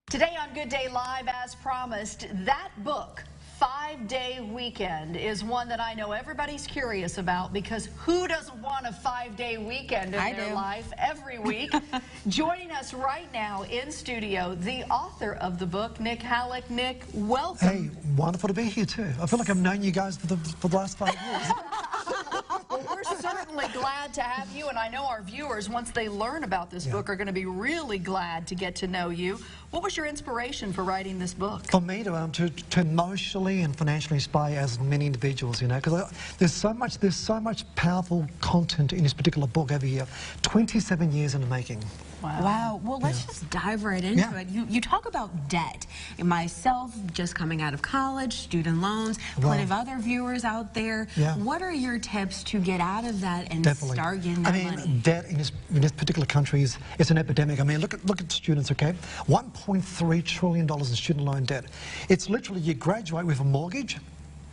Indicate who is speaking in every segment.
Speaker 1: Today on Good Day Live, as promised, that book, 5-Day Weekend, is one that I know everybody's curious about, because who doesn't want a 5-day weekend in their life every week? Joining us right now in studio, the author of the book, Nick Halik. Nick, welcome.
Speaker 2: Hey, wonderful to be here too. I feel like I've known you guys for the last 5 years.
Speaker 1: Well, we're certainly glad to have you, and I know our viewers, once they learn about this book, are going to be really glad to get to know you. What was your inspiration for writing this book?
Speaker 2: For me to emotionally and financially inspire as many individuals, you know, because there's so much powerful content in this particular book every year. 27 years in the making.
Speaker 3: Wow. Well, let's just dive right into it. You talk about debt. And myself, just coming out of college, student loans, plenty of other viewers out there. What are your tips to get out of that and start getting that money?
Speaker 2: Debt in this particular country is an epidemic. I mean, look at students, okay? $1.3 trillion in student loan debt. It's literally you graduate with a mortgage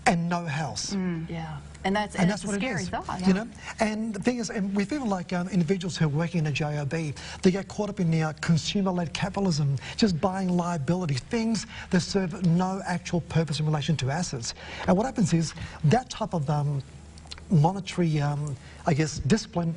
Speaker 2: and no house.
Speaker 1: And that's a scary thought.
Speaker 2: You know? And the thing is, and we feel like individuals who are working in a job, they get caught up in the consumer-led capitalism, just buying liabilities, things that serve no actual purpose in relation to assets. And what happens is that type of monetary, I guess, discipline,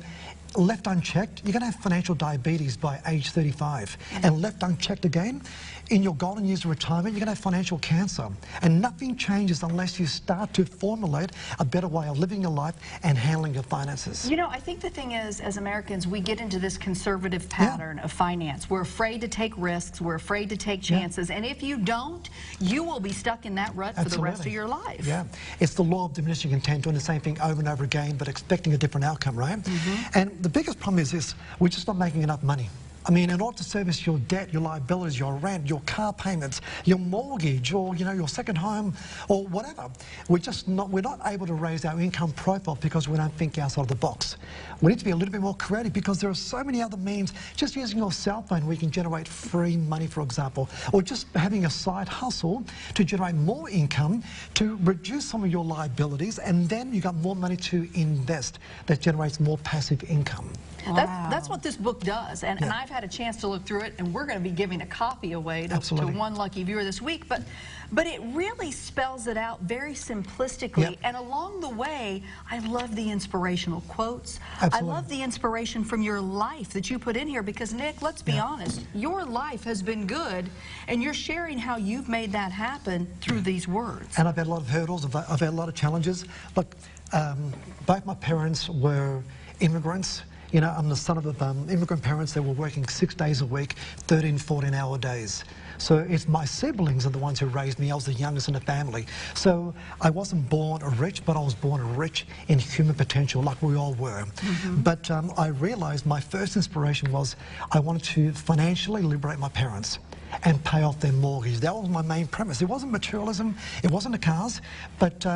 Speaker 2: left unchecked, you're going to have financial diabetes by age 35. And left unchecked again, in your golden years of retirement, you're going to have financial cancer. And nothing changes unless you start to formulate a better way of living your life and handling your finances.
Speaker 1: You know, I think the thing is, as Americans, we get into this conservative pattern of finance. We're afraid to take risks. We're afraid to take chances. And if you don't, you will be stuck in that rut for the rest of your life.
Speaker 2: It's the law of diminishing intent, doing the same thing over and over again, but expecting a different outcome, right? And the biggest problem is this: we're just not making enough money. I mean, in order to service your debt, your liabilities, your rent, your car payments, your mortgage, or your second home, or whatever, we're not able to raise our income profile because we don't think outside of the box. We need to be a little bit more creative because there are so many other means. Just using your cell phone, we can generate free money, for example, or just having a side hustle to generate more income to reduce some of your liabilities, and then you got more money to invest that generates more passive income.
Speaker 1: That's what this book does, and I've had a chance to look through it, and we're going to be giving a copy away to one lucky viewer this week. But it really spells it out very simplistically, and along the way, I love the inspirational quotes. I love the inspiration from your life that you put in here, because Nick, let's be honest, your life has been good, and you're sharing how you've made that happen through these words.
Speaker 2: And I've had a lot of hurdles, I've had a lot of challenges. Look, both my parents were immigrants. You know, I'm the son of immigrant parents that were working 6 days a week, 13, 14-hour days. So it's my siblings are the ones who raised me. I was the youngest in the family. So I wasn't born rich, but I was born rich in human potential, like we all were. But I realized my first inspiration was I wanted to financially liberate my parents and pay off their mortgage. That was my main premise. It wasn't materialism, it wasn't the cars, but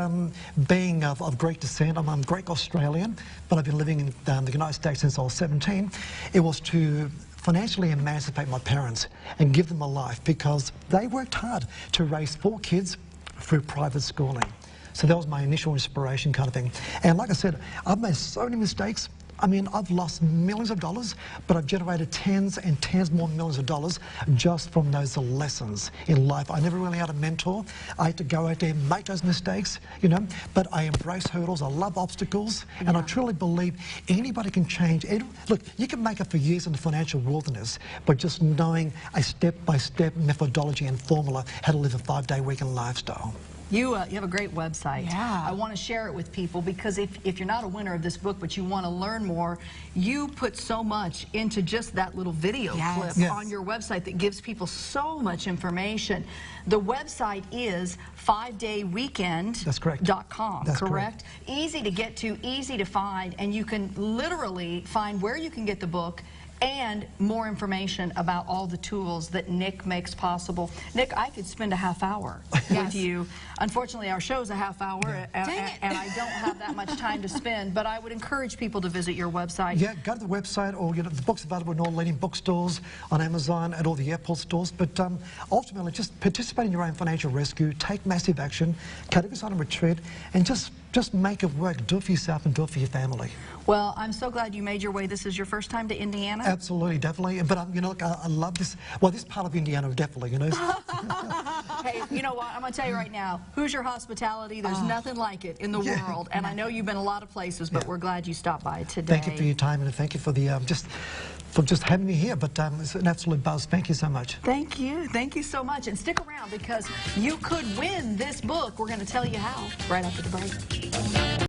Speaker 2: being of Greek descent, I'm Greek Australian, but I've been living in the United States since I was 17. It was to financially emancipate my parents and give them a life, because they worked hard to raise 4 kids through private schooling. So that was my initial inspiration kind of thing. And like I said, I've made so many mistakes. I mean, I've lost millions of dollars, but I've generated tens and tens more millions of dollars just from those lessons in life. I never really had a mentor. I had to go out there and make those mistakes, you know, but I embrace hurdles. I love obstacles, and I truly believe anybody can change. Look, you can make it for years in the financial wilderness, but just knowing a step-by-step methodology and formula how to live a 5-day weekend lifestyle.
Speaker 1: You have a great website. I want to share it with people, because if you're not a winner of this book but you want to learn more, you put so much into just that little video clip on your website that gives people so much information. The website is 5dayweekend.com.
Speaker 2: That's correct. That's
Speaker 1: correct? Easy to get to, easy to find, and you can literally find where you can get the book and more information about all the tools that Nick makes possible. Nick, I could spend a half hour with you. Unfortunately, our show's a half hour, and I don't have that much time to spend, but I would encourage people to visit your website.
Speaker 2: Yeah, go to the website, or the book's available in all leading bookstores, on Amazon, at all the airport stores. But ultimately, just participate in your own financial rescue, take massive action, cut every side and retreat, and just just make it work. Do it for yourself and do it for your family.
Speaker 1: Well, I'm so glad you made your way. This is your first time to Indiana?
Speaker 2: Absolutely, definitely. But, you know, look, I love this. Well, this part of Indiana, definitely, you know.
Speaker 1: Hey, you know what? I'm going to tell you right now, Hoosier hospitality, there's nothing like it in the world. And I know you've been a lot of places, but we're glad you stopped by today.
Speaker 2: Thank you for your time, and thank you for the just having me here. But it's an absolute buzz. Thank you so much.
Speaker 1: Thank you. Thank you so much. And stick around because you could win this book. We're going to tell you how right after the break.